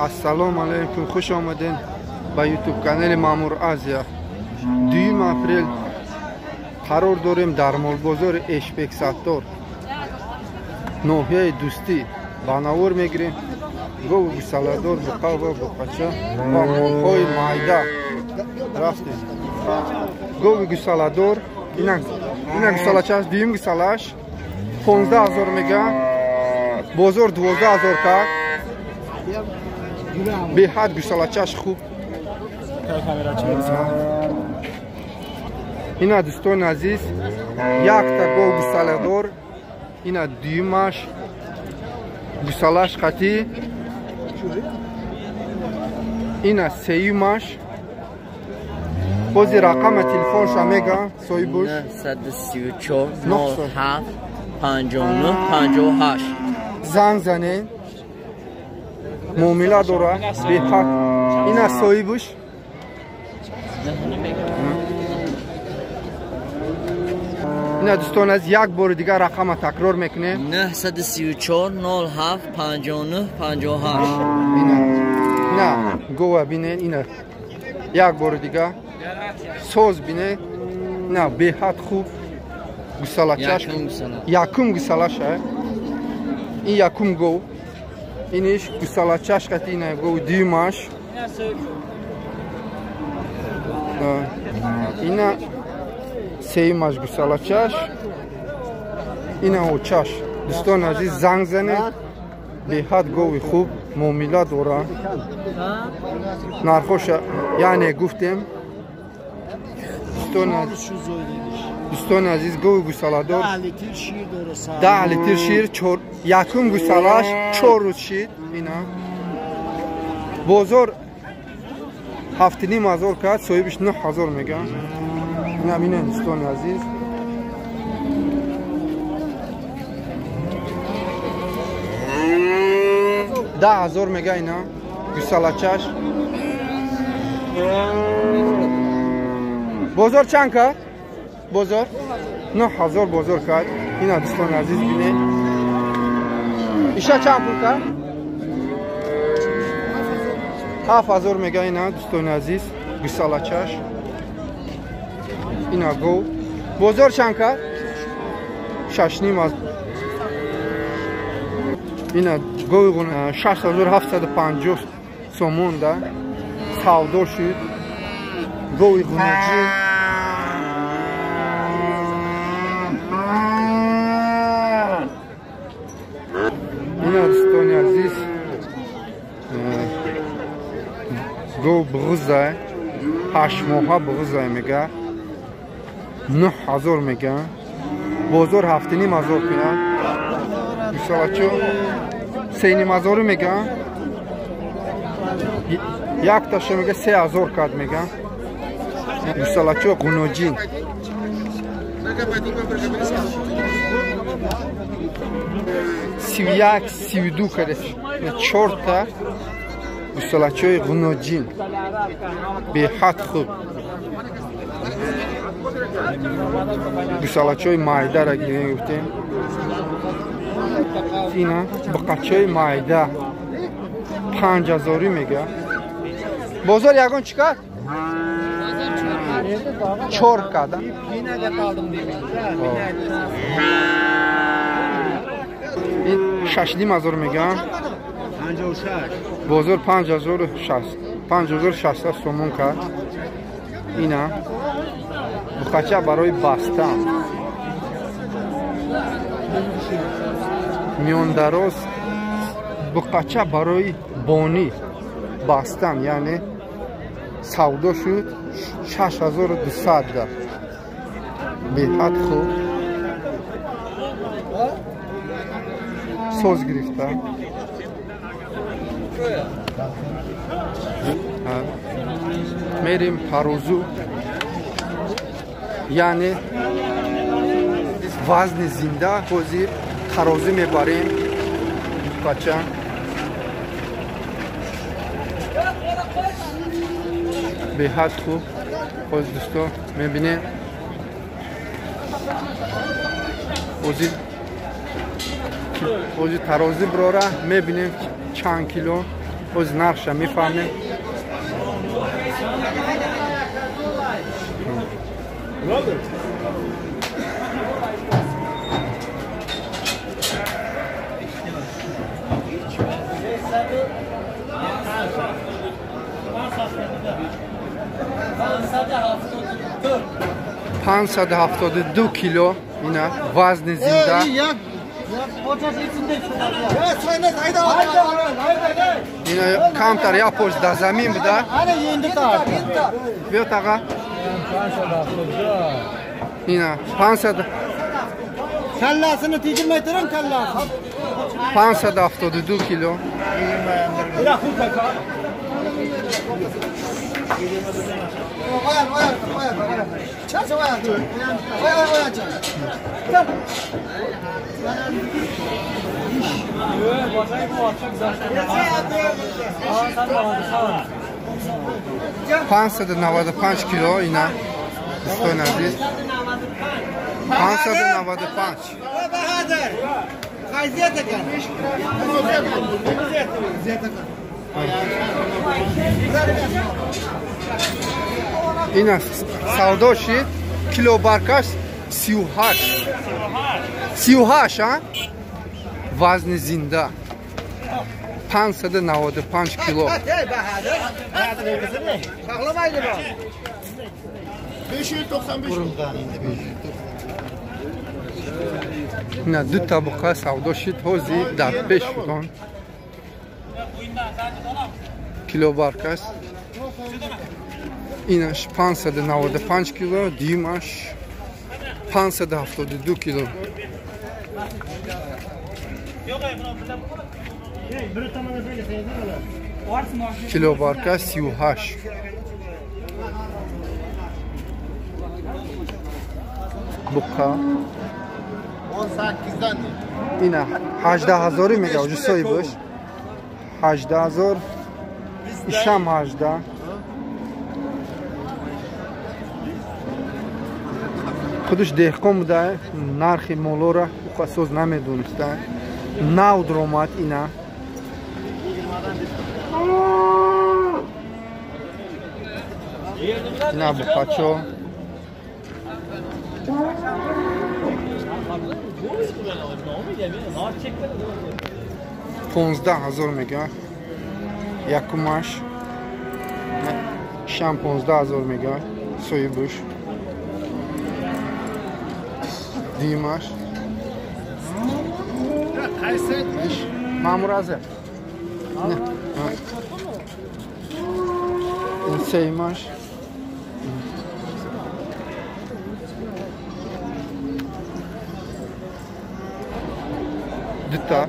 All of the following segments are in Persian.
السلام علیکم، خوش آمدین به یوتیوب کانال مامور آزیا. 2 اپریل قرار داریم در مال بازار اشپک ستار ناحیه دوستی باناور میگیریم. گوو گوساله‌دار بقا و بقاچه و مالهای مایده رفتیم. گوو گوساله‌دار اینا گوساله‌چه است. دویم گوساله‌اش 15000 میگه، بازار 12000 کرد. به حد گوساله‌چه‌اش خوب. اینا دوستان عزیز یک تا گوو گوساله‌دار، اینا دویمش گوساله‌اش قطعی، اینا سیومش. بازی رقم تلفنش میگه صاحبش 934 07 59 58. زنگ زنین، معامله داره به حق. اینا صاحبش اینا دوستان از یک بار دیگه رقم تکرار میکنه 934 07 59 58. اینا گوه بینین، اینا یک بار دیگه سوز بینه. نه به حد خوب گوساله‌چه‌اش یکم گوساله‌شه. این یکم گو، اینش گوساله‌چه‌اش قطعی نه گو دیمش. اینا سیمش گوساله‌چه‌اش، اینا اوچاش. دوستان عزیز زنگ زنه، به حد گوی خوب معامله داره. نرخوش یعنی گفتیم دوستان عزیز گوی گوساله‌دار 10 لیتر شیر، یکم گوساله‌اش 4 روز شید. اینا بازار 7500 کرد، صاحبش 9000 میگه. اینا بینن دوستان عزیز. ده 1000 میگه اینا گوساله‌چه‌اش. بازار چند کرد؟ بازار 9000 بازار کرد. اینا دوستان عزیز بینه. ایشا چند پول کرد؟ 7000 میگه اینا دوستان عزیز گوساله‌چه‌اش. اینا گو بازار چند کرد؟ 6.5. اینا گوی 6750 سومون ده سودا شد. گوی گونجی اینا دوستان عزیز گو بغزه 8 ماه بغزه میگه 9000 میگه. بازار 7500 کنن. گوساله‌چه 3500 میگه. یک تاشه میگه 3000 کرد میگه. گوساله‌چه قنوجین 31 32 کرده. 4 تا گوساله‌چه قنوجین به حد خوب. گوساله‌چه مایده را گفتیم. اینا بقاچه مایده 5000 میگه. بازار یگان چیکار؟ 4 کرده. این 6.500 میگه. بازار 5600 سومون کرد. اینا بقاچه برای بستن میان دراز، بقاچه برای بانی بستن یعنی سودا شد 6200 ده به حد خوب. سوز گرفته. میریم پروزو یعنی وزن زنده حاضر ترازو میبریم. بچه به حد خوب باز دوستان میبینیم. اوزی ترازی براره میبینیم چند کیلو اوز نقش میفهمیم. $572 کیلو اینا وزن زنده. اینا کمتر یا پشت در زمین بوده. بیا تاقا اینا 500 کلاسını تیجر میترن کلاس 572 کیلو. $595 کیلو اینا دوستان عزیز. 595. اینا سودا شد کیلو برکش 38 ها وزن زنده 595 کیلو. اینا دو طبقه سودا شد حوزی در پیش شدن کیلو برکش. اینش 595 کیلو، دیمش 572 کیلو. کیلو برکش 38. بقا اینا 18,000 میگه اوج سوی باش 18,000 شام 18 خودش دهقان بوده نرخ مالو را خصوص نمیدونسته. نو درآمد اینا نه بخاچو 15,000 میگه یکمش شام 15,000 میگه سوی بوش دیمش مامور ازه نه این سیمش دوتا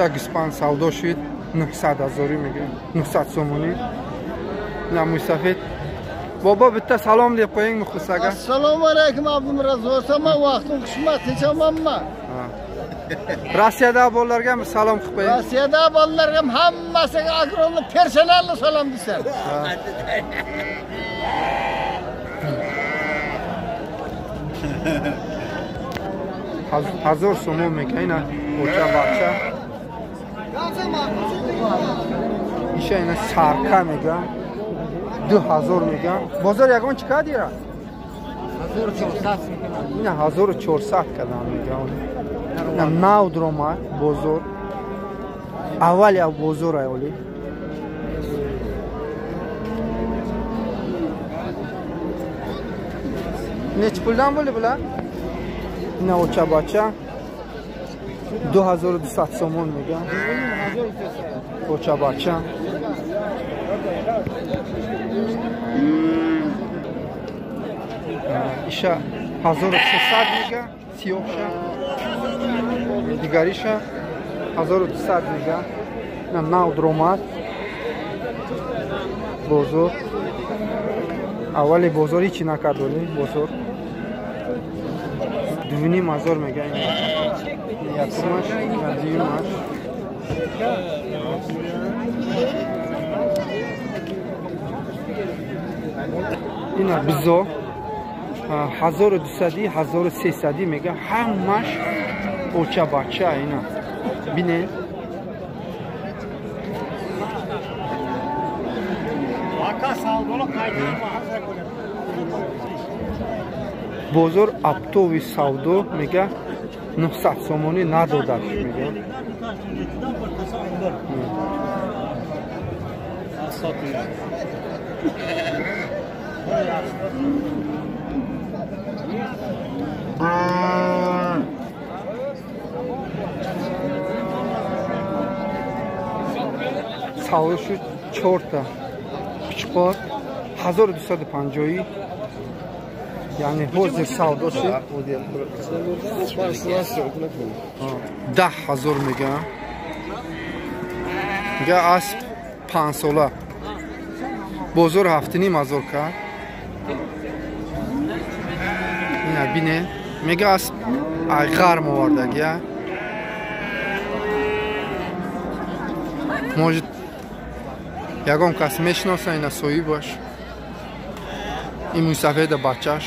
گسپان سودا شد 900,000 میگه 900 سومونی. نموی سفید بابا بتا سلام دی قوینگ مخصوصا. السلام علیکم عبدالرزاق سما وقتون قسمت چمام ما Rossiyada bolalarga ham salom qilib qo'ying. Rossiyada bolalarga ham hammasiga agronli personalni salom deysan. Hazır so'm میگه اینا o'cha bachcha. Isha اینا sarka میگه 2000 میگه. بازار یگان چقدر دیره؟ 1400 اینا 1400 کدام میگه. ناو درآمد بزرگ اول یا بزرگ اولی نچ پولدان بولی بلا اینا اوچا باچا 2200 سومون میگه اوچا باچا. ایشا 1300 میگه سیوکشا دیگریشا 1200 میگه. ناو درآمد بزرگ اولی بزرگی چی نکردونی بزرگ 2500 میگه. یکمش دیمش اینا بزرگ 1200 1300 میگه. همش اوچا باچا اینا بینه бозор аптови савдо мега 900 сомонӣ надодаш мега. Савдо шуд 4 та кучқор 1250, яъне ҳозир савдоси 10,000 мега. мега асп 5 сола бозор 7,500 кард. ина бине мега асп гарм овардагия. может ягон кас мешиноса ина соҳибаш. ин мусафеда бачаш